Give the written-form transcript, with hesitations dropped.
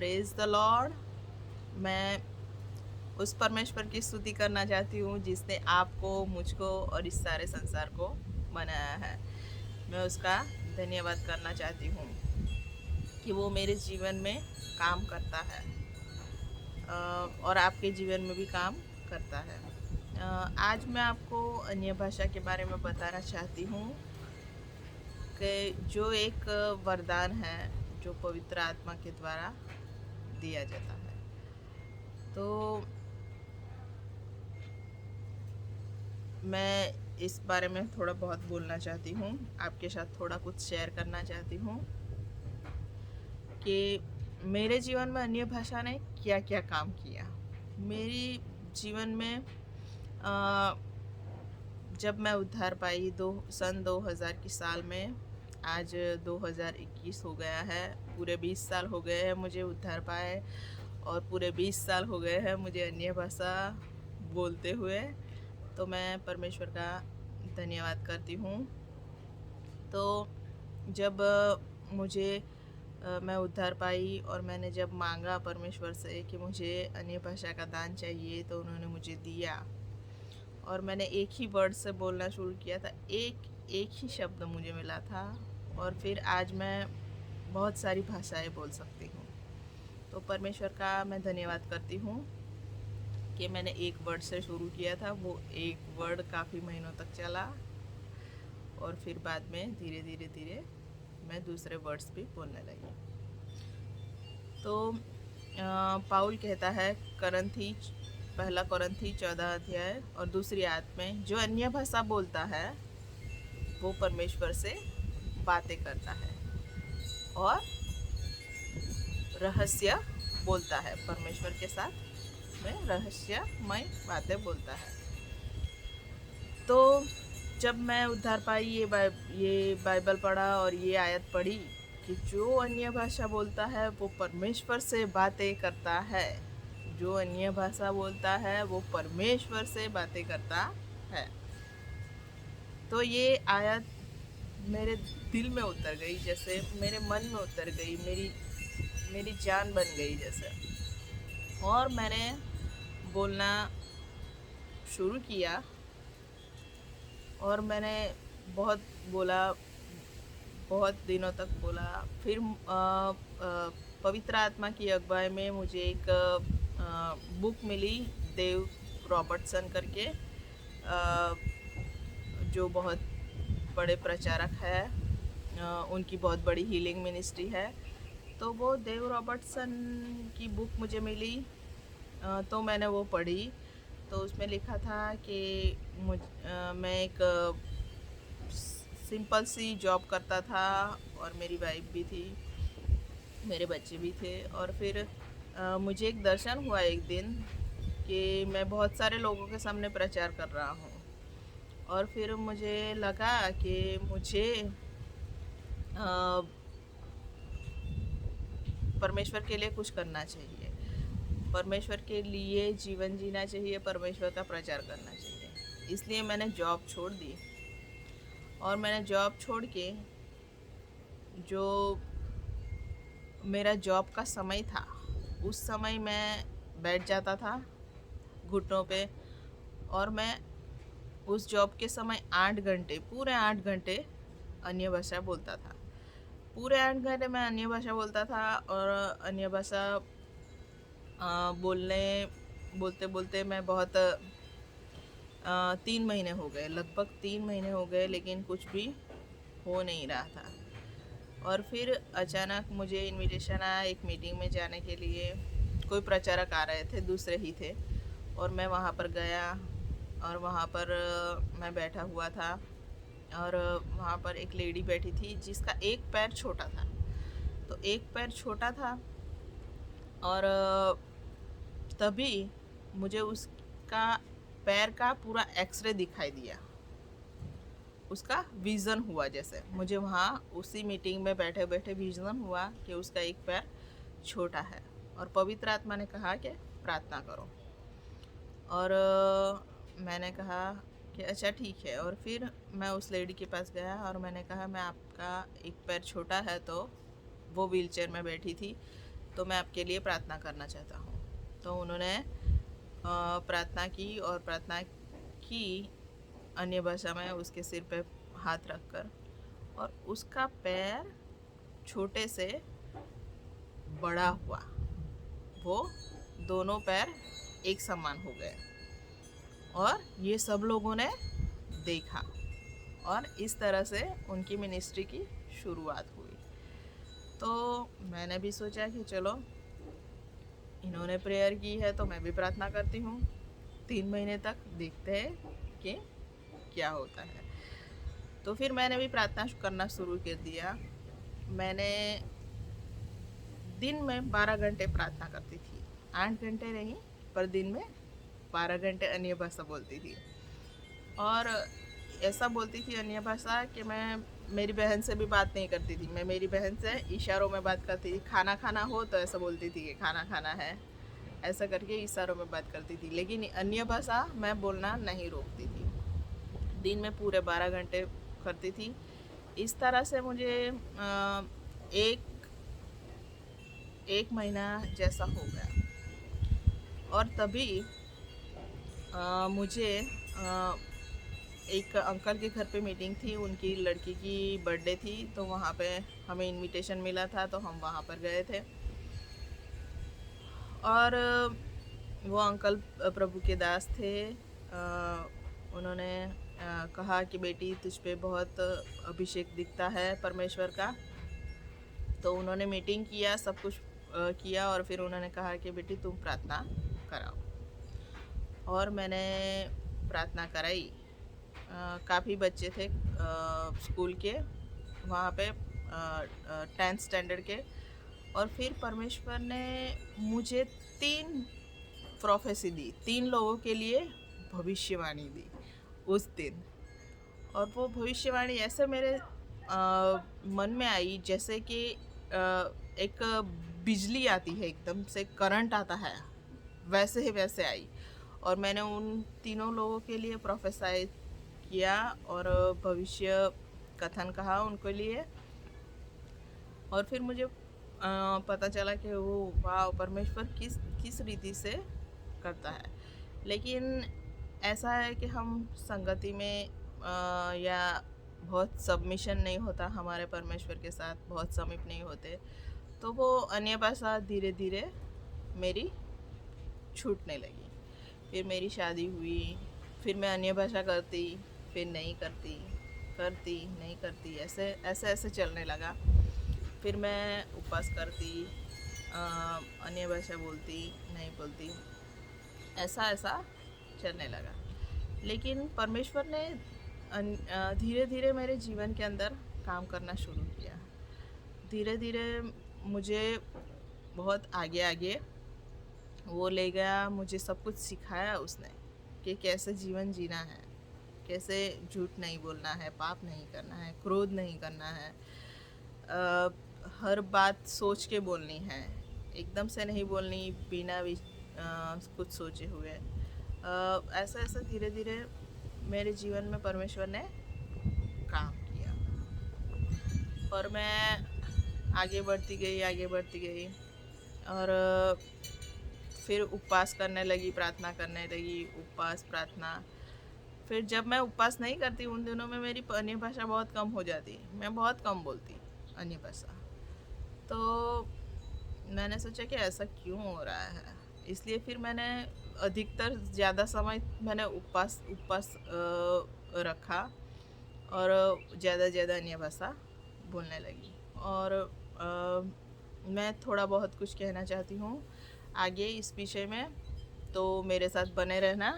Praise the Lord. मैं उस परमेश्वर की स्तुति करना चाहती हूँ जिसने आपको, मुझको और इस सारे संसार को बनाया है। मैं उसका धन्यवाद करना चाहती हूँ कि वो मेरे जीवन में काम करता है और आपके जीवन में भी काम करता है। आज मैं आपको अन्य भाषा के बारे में बताना चाहती हूँ कि जो एक वरदान है जो पवित्र आत्मा के द्वारा दिया जाता है। तो मैं इस बारे में थोड़ा बहुत बोलना चाहती हूँ, आपके साथ थोड़ा कुछ शेयर करना चाहती हूँ कि मेरे जीवन में अन्य भाषा ने क्या क्या काम किया। मेरी जीवन में जब मैं उद्धार पाई सन 2000 की साल में, आज 2021 हो गया है, पूरे 20 साल हो गए हैं मुझे उद्धार पाए और पूरे 20 साल हो गए हैं मुझे अन्य भाषा बोलते हुए। तो मैं परमेश्वर का धन्यवाद करती हूँ। तो जब मैं उद्धार पाई और मैंने जब मांगा परमेश्वर से कि मुझे अन्य भाषा का दान चाहिए, तो उन्होंने मुझे दिया और मैंने एक ही वर्ड से बोलना शुरू किया था। एक ही शब्द मुझे मिला था और फिर आज मैं बहुत सारी भाषाएं बोल सकती हूँ। तो परमेश्वर का मैं धन्यवाद करती हूँ कि मैंने एक वर्ड से शुरू किया था। वो एक वर्ड काफ़ी महीनों तक चला और फिर बाद में धीरे धीरे धीरे मैं दूसरे वर्ड्स भी बोलने लगी। तो पाउल कहता है पहला करंथी 14 अध्याय और दूसरी आयत में, जो अन्य भाषा बोलता है वो परमेश्वर से बातें करता है और रहस्य बोलता है। परमेश्वर के साथ में रहस्यमय बातें बोलता है। तो जब मैं उद्धार पाई, ये बाइबल पढ़ा और ये आयत पढ़ी कि जो अन्य भाषा बोलता है वो परमेश्वर से बातें करता है। जो अन्य भाषा बोलता है वो परमेश्वर से बातें करता है। तो ये आयत मेरे दिल में उतर गई, जैसे मेरे मन में उतर गई, मेरी जान बन गई जैसे। और मैंने बोलना शुरू किया और मैंने बहुत बोला, बहुत दिनों तक बोला। फिर पवित्र आत्मा की अगुवाई में मुझे एक बुक मिली, देव रॉबर्टसन करके, जो बहुत बड़े प्रचारक है। उनकी बहुत बड़ी हीलिंग मिनिस्ट्री है। तो वो देव रॉबर्टसन की बुक मुझे मिली, तो मैंने वो पढ़ी। तो उसमें लिखा था कि मैं एक सिंपल सी जॉब करता था और मेरी वाइफ भी थी, मेरे बच्चे भी थे। और फिर मुझे एक दर्शन हुआ एक दिन कि मैं बहुत सारे लोगों के सामने प्रचार कर रहा हूँ और फिर मुझे लगा कि मुझे परमेश्वर के लिए कुछ करना चाहिए, परमेश्वर के लिए जीवन जीना चाहिए, परमेश्वर का प्रचार करना चाहिए। इसलिए मैंने जॉब छोड़ दी और मैंने जॉब छोड़ के, जो मेरा जॉब का समय था, उस समय मैं बैठ जाता था घुटनों पे और मैं उस जॉब के समय 8 घंटे, पूरे 8 घंटे अन्य भाषा बोलता था। पूरे 8 घंटे मैं अन्य भाषा बोलता था और अन्य भाषा बोलते बोलते मैं बहुत 3 महीने हो गए, लगभग 3 महीने हो गए, लेकिन कुछ भी हो नहीं रहा था। और फिर अचानक मुझे इनविटेशन आया एक मीटिंग में जाने के लिए। कोई प्रचारक आ रहे थे, दूसरे ही थे, और मैं वहाँ पर गया और वहाँ पर मैं बैठा हुआ था और वहाँ पर एक लेडी बैठी थी जिसका एक पैर छोटा था। तो एक पैर छोटा था और तभी मुझे उसका पैर का पूरा एक्सरे दिखाई दिया, उसका विज़न हुआ। जैसे मुझे वहाँ उसी मीटिंग में बैठे बैठे विज़न हुआ कि उसका एक पैर छोटा है और पवित्र आत्मा ने कहा कि प्रार्थना करो। और मैंने कहा कि अच्छा ठीक है। और फिर मैं उस लेडी के पास गया और मैंने कहा, मैं आपका एक पैर छोटा है, तो वो व्हीलचेयर में बैठी थी, तो मैं आपके लिए प्रार्थना करना चाहता हूँ। तो उन्होंने प्रार्थना की और प्रार्थना की अन्य भाषा में उसके सिर पे हाथ रखकर, और उसका पैर छोटे से बड़ा हुआ। वो दोनों पैर एक समान हो गए और ये सब लोगों ने देखा, और इस तरह से उनकी मिनिस्ट्री की शुरुआत हुई। तो मैंने भी सोचा कि चलो इन्होंने प्रेयर की है तो मैं भी प्रार्थना करती हूँ। 3 महीने तक देखते हैं कि क्या होता है। तो फिर मैंने भी प्रार्थना करना शुरू कर दिया। मैंने दिन में 12 घंटे प्रार्थना करती थी, 8 घंटे नहीं, पर दिन में 12 घंटे अन्य भाषा बोलती थी। और ऐसा बोलती थी अन्य भाषा कि मैं मेरी बहन से भी बात नहीं करती थी। मैं मेरी बहन से इशारों में बात करती थी। खाना खाना हो तो ऐसा बोलती थी कि खाना खाना है, ऐसा करके इशारों में बात करती थी। लेकिन अन्य भाषा मैं बोलना नहीं रोकती थी। दिन में पूरे 12 घंटे करती थी। इस तरह से मुझे एक एक महीना जैसा हो गया। और तभी मुझे एक अंकल के घर पे मीटिंग थी, उनकी लड़की की बर्थडे थी, तो वहाँ पे हमें इनविटेशन मिला था, तो हम वहाँ पर गए थे। और वो अंकल प्रभु के दास थे। उन्होंने कहा कि बेटी तुझ पे बहुत अभिषेक दिखता है परमेश्वर का। तो उन्होंने मीटिंग किया, सब कुछ किया, और फिर उन्होंने कहा कि बेटी तुम प्रार्थना कराओ। और मैंने प्रार्थना कराई। काफ़ी बच्चे थे स्कूल के वहाँ पे, 10th स्टैंडर्ड के। और फिर परमेश्वर ने मुझे 3 प्रोफेसी दी, 3 लोगों के लिए भविष्यवाणी दी उस दिन। और वो भविष्यवाणी ऐसे मेरे मन में आई जैसे कि एक बिजली आती है, एकदम से करंट आता है, वैसे ही वैसे आई। और मैंने उन तीनों लोगों के लिए प्रोफेसाई किया और भविष्य कथन कहा उनके लिए। और फिर मुझे पता चला कि वो वाह, परमेश्वर किस किस रीति से करता है। लेकिन ऐसा है कि हम संगति में या बहुत सबमिशन नहीं होता हमारे परमेश्वर के साथ, बहुत समीप नहीं होते, तो वो अन्य भाषा धीरे धीरे मेरी छूटने लगी। फिर मेरी शादी हुई, फिर मैं अन्य भाषा करती, फिर नहीं करती, करती नहीं करती, ऐसे ऐसे ऐसे चलने लगा। फिर मैं उपवास करती, अन्य भाषा बोलती, नहीं बोलती, ऐसा ऐसा चलने लगा। लेकिन परमेश्वर ने धीरे धीरे मेरे जीवन के अंदर काम करना शुरू किया। धीरे धीरे मुझे बहुत आगे आगे वो ले गया। मुझे सब कुछ सिखाया उसने कि कैसे जीवन जीना है, कैसे झूठ नहीं बोलना है, पाप नहीं करना है, क्रोध नहीं करना है, हर बात सोच के बोलनी है, एकदम से नहीं बोलनी बिना भी कुछ सोचे हुए। ऐसा ऐसा धीरे धीरे मेरे जीवन में परमेश्वर ने काम किया। और मैं आगे बढ़ती गई, आगे बढ़ती गई। और फिर उपवास करने लगी, प्रार्थना करने लगी, उपवास प्रार्थना। फिर जब मैं उपवास नहीं करती उन दिनों में मेरी अन्य भाषा बहुत कम हो जाती, मैं बहुत कम बोलती अन्य भाषा। तो मैंने सोचा कि ऐसा क्यों हो रहा है, इसलिए फिर मैंने अधिकतर ज़्यादा समय मैंने उपवास उपवास रखा और ज़्यादा अन्य भाषा बोलने लगी। और मैं थोड़ा बहुत कुछ कहना चाहती हूँ आगे इस विषय में, तो मेरे साथ बने रहना।